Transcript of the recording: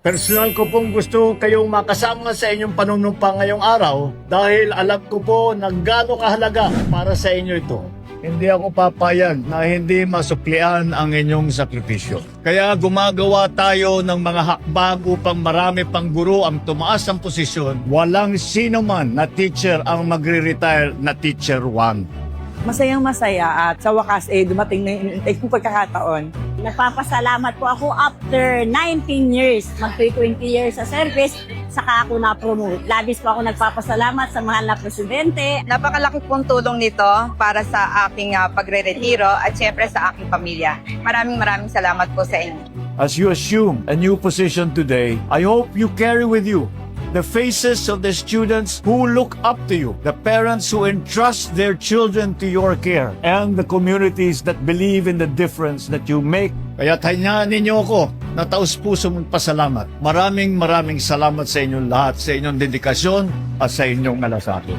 Personal ko pong gusto kayong makasama sa inyong panunumpa ngayong araw dahil alam ko po na gaano kahalaga para sa inyo ito. Hindi ako papayag na hindi masuklian ang inyong sakripisyo. Kaya gumagawa tayo ng mga hakbang upang marami pang guro ang tumaas ang posisyon. Walang sino man na teacher ang magre-retire na teacher 1. Masayang masaya at sa wakas dumating na yung kong pagkakataon. Nagpapasalamat po ako after 19 years, mag-20 years sa service, saka ako na-promote. Labis po ako nagpapasalamat sa mahal na presidente. Napakalaki pong tulong nito para sa aking pagre-retiro at syempre sa aking pamilya. Maraming salamat po sa inyo. As you assume a new position today, I hope you carry with you the faces of the students who look up to you, the parents who entrust their children to your care, and the communities that believe in the difference that you make. Kaya tanyaan ninyo ako na taus-puso mong pasalamat. Maraming salamat sa inyong lahat, sa inyong dedikasyon at sa inyong malasakit.